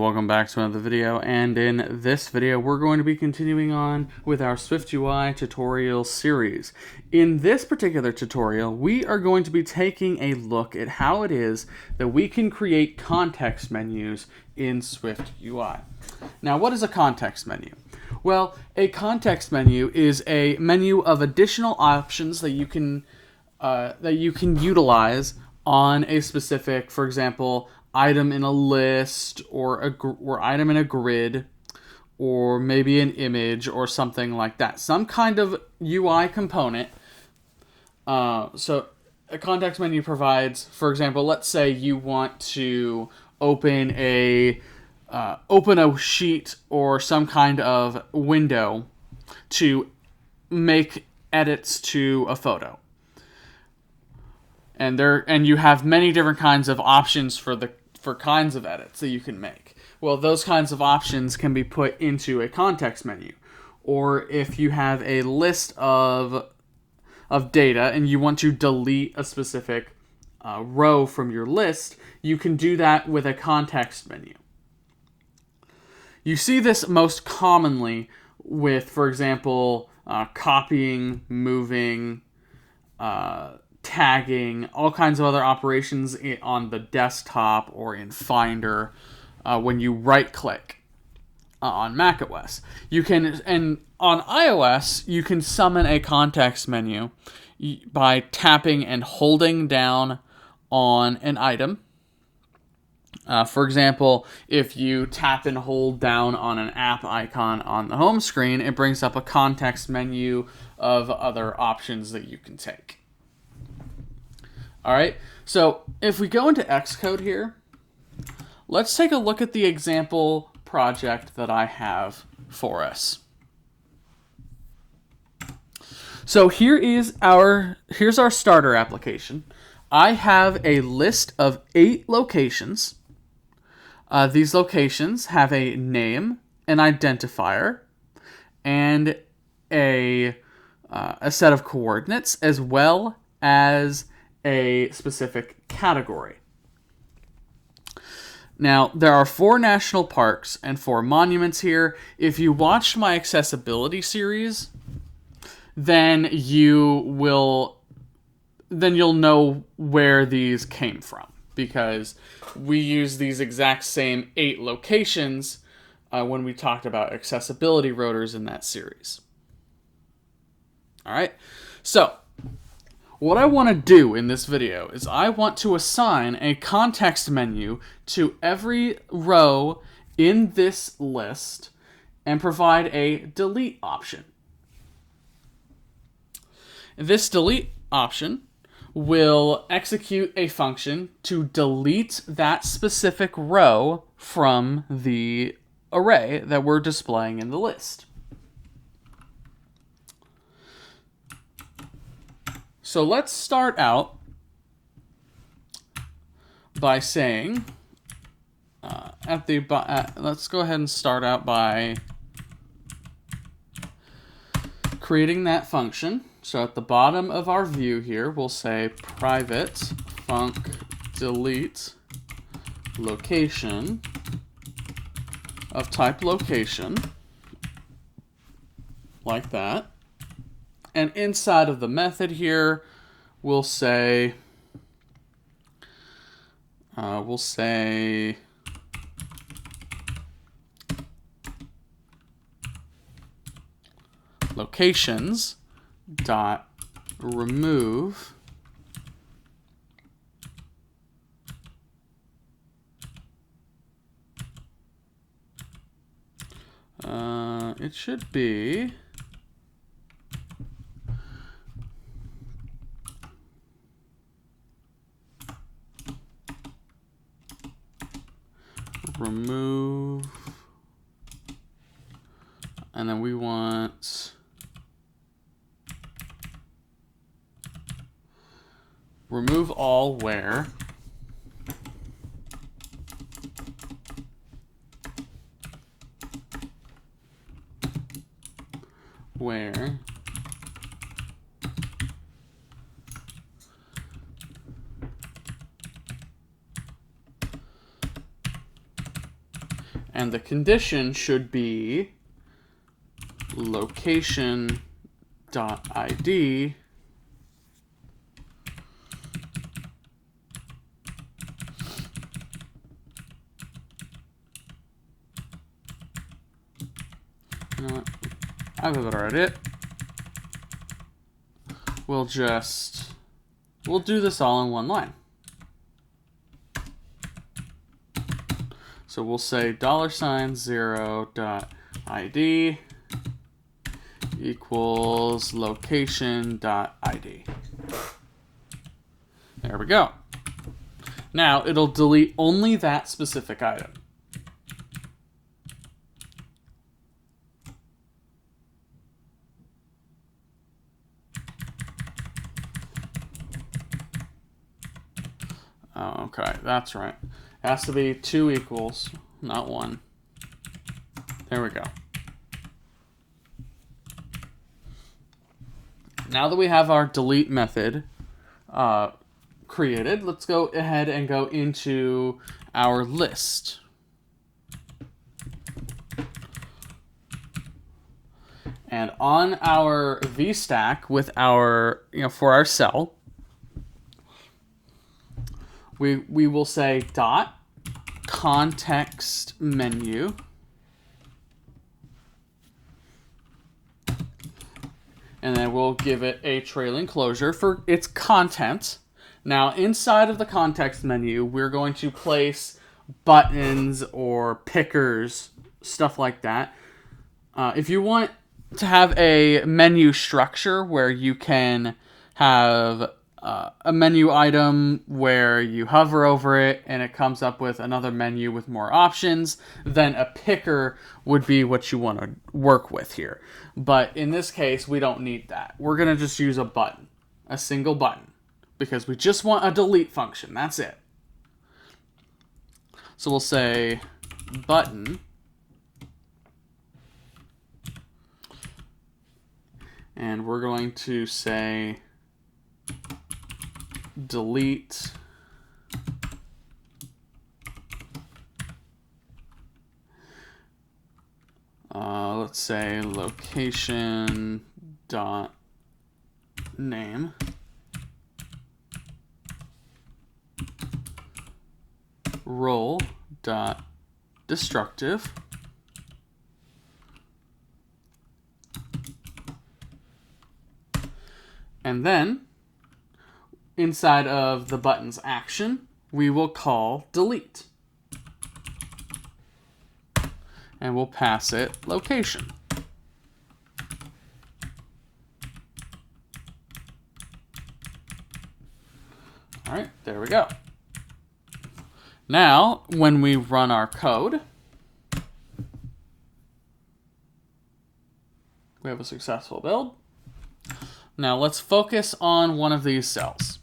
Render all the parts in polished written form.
Welcome back to another video, and in this video we're going to be continuing on with our SwiftUI tutorial series. In this particular tutorial, we are going to be taking a look at how it is that we can create context menus in SwiftUI. Now, what is a context menu? Well, a context menu is a menu of additional options that you can utilize on a specific, for example, item in a list or item in a grid, or maybe an image or something like that. Some kind of UI component. So a context menu provides, for example, let's say you want to open a sheet or some kind of window to make edits to a photo. And you have many different kinds of options for kinds of edits that you can make. Well, those kinds of options can be put into a context menu. Or if you have a list of data and you want to delete a specific row from your list, you can do that with a context menu. You see this most commonly with, for example, copying, moving, tagging, all kinds of other operations on the desktop or in Finder when you right-click on macOS. And on iOS, you can summon a context menu by tapping and holding down on an item. For example, if you tap and hold down on an app icon on the home screen, it brings up a context menu of other options that you can take. All right, so if we go into Xcode here, let's take a look at the example project that I have for us. So here's our starter application. I have a list of 8 locations. These locations have a name, an identifier, and a set of coordinates, as well as a specific category. Now, there are 4 national parks and 4 monuments here. If you watched my accessibility series, then you'll know where these came from, because we use these exact same 8 locations when we talked about accessibility rotors in that series. All right, so what I want to do in this video is I want to assign a context menu to every row in this list and provide a delete option. This delete option will execute a function to delete that specific row from the array that we're displaying in the list. So let's start out by saying, let's go ahead and start out by creating that function. So at the bottom of our view here, we'll say private func delete location of type location, like that. And inside of the method here, we'll say locations dot remove it should be remove, and then we want remove all where And the condition should be location.id you know what? I've already it. We'll do this all in one line. So we'll say $0.0.id equals location.id. There we go. Now it'll delete only that specific item. Oh, okay, that's right. It has to be 2 equals, not 1. There we go. Now that we have our delete method created, let's go ahead and go into our list. And on our VStack with our, for our cell, we will say dot context menu and then we'll give it a trailing closure for its content. Now inside of the context menu, we're going to place buttons or pickers, stuff like that. If you want to have a menu structure where you can have a menu item where you hover over it and it comes up with another menu with more options, then a picker would be what you want to work with here. But in this case, we don't need that. We're going to just use a button, a single button, because we just want a delete function. That's it. So we'll say button and we're going to say delete let's say location dot name role dot destructive and then inside of the button's action, we will call delete. And we'll pass it location. All right, there we go. Now, when we run our code, we have a successful build. Now let's focus on one of these cells.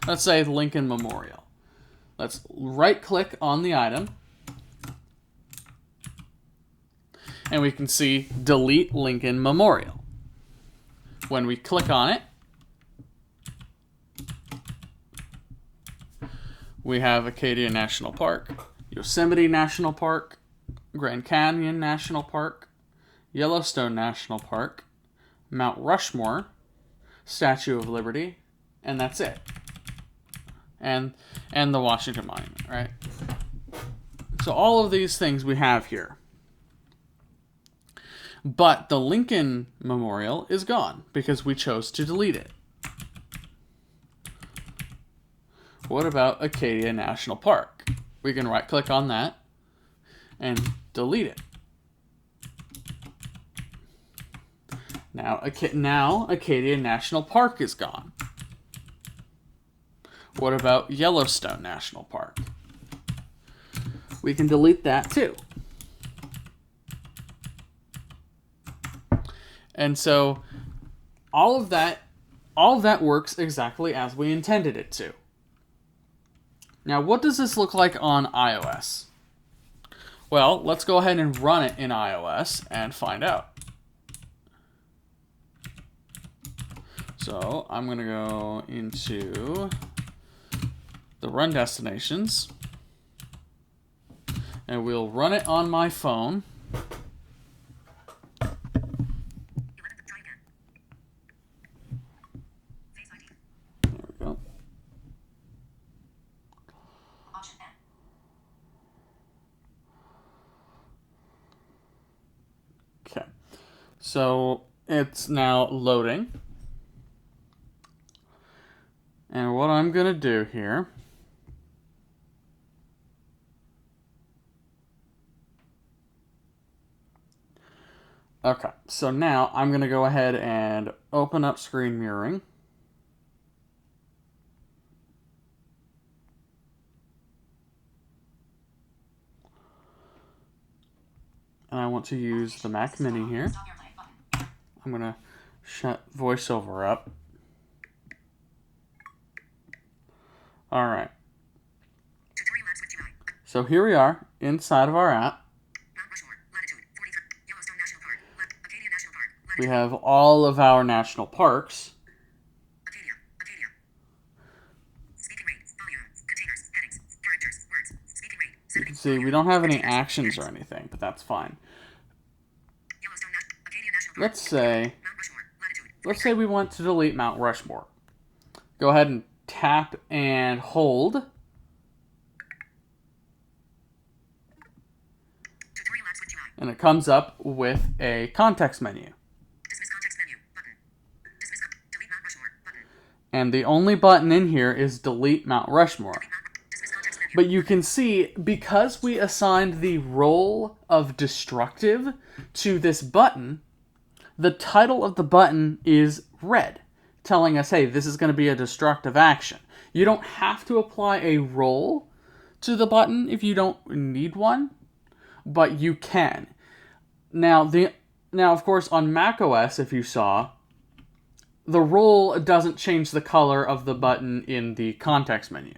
Let's say Lincoln Memorial. Let's right-click on the item. And we can see delete Lincoln Memorial. When we click on it, we have Acadia National Park, Yosemite National Park, Grand Canyon National Park, Yellowstone National Park, Mount Rushmore, Statue of Liberty, and that's it. And the Washington Monument, right? So all of these things we have here. But the Lincoln Memorial is gone because we chose to delete it. What about Acadia National Park? We can right-click on that and delete it. Now Acadia National Park is gone. What about Yellowstone National Park? We can delete that too. And so all of that works exactly as we intended it to. Now, what does this look like on iOS? Well, let's go ahead and run it in iOS and find out. So I'm going to go into the run destinations. And we'll run it on my phone. There we go. Okay. So it's now loading. And what I'm going to do here okay, so now I'm going to go ahead and open up screen mirroring. And I want to use the Mac Mini here. I'm going to shut VoiceOver up. All right. So here we are inside of our app. We have all of our national parks. You can see we don't have any actions or anything, but that's fine. Let's say we want to delete Mount Rushmore. Go ahead and tap and hold. And it comes up with a context menu. And the only button in here is delete Mount Rushmore. But you can see, because we assigned the role of destructive to this button, the title of the button is red, telling us, hey, this is going to be a destructive action. You don't have to apply a role to the button if you don't need one, but you can. Now, of course, on macOS, if you saw, the role doesn't change the color of the button in the context menu.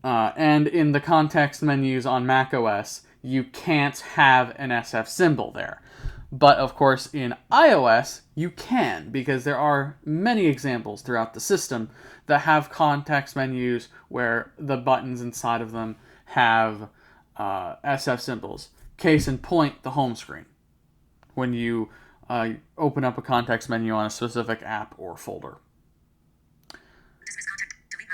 And in the context menus on macOS, you can't have an SF symbol there. But, of course, in iOS, you can, because there are many examples throughout the system that have context menus where the buttons inside of them have SF symbols. Case in point, the home screen. When you open up a context menu on a specific app or folder.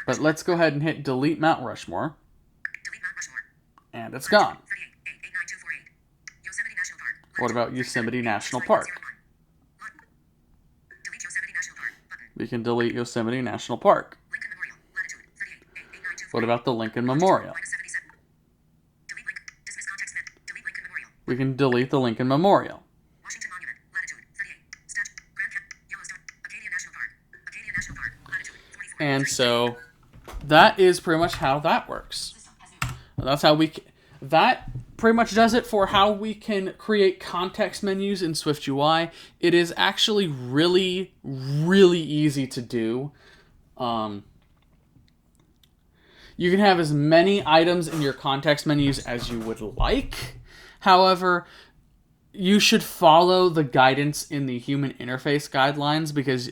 But let's go ahead and hit delete Mount Rushmore. And it's gone. What about Yosemite National Park? We can delete Yosemite National Park. What about the Lincoln Memorial? We can delete the Lincoln Memorial. And so that is pretty much how that works. That's how that pretty much does it for how we can create context menus in SwiftUI. It is actually really, really easy to do. You can have as many items in your context menus as you would like. However, you should follow the guidance in the human interface guidelines, because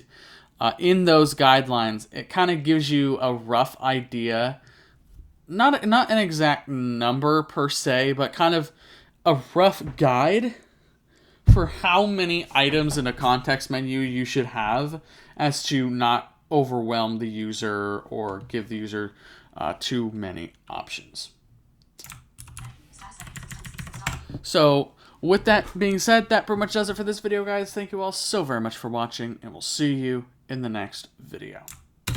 in those guidelines, it kind of gives you a rough idea, not an exact number per se, but kind of a rough guide for how many items in a context menu you should have, as to not overwhelm the user or give the user too many options. So, with that being said, that pretty much does it for this video, guys. Thank you all so very much for watching, and we'll see you in the next video.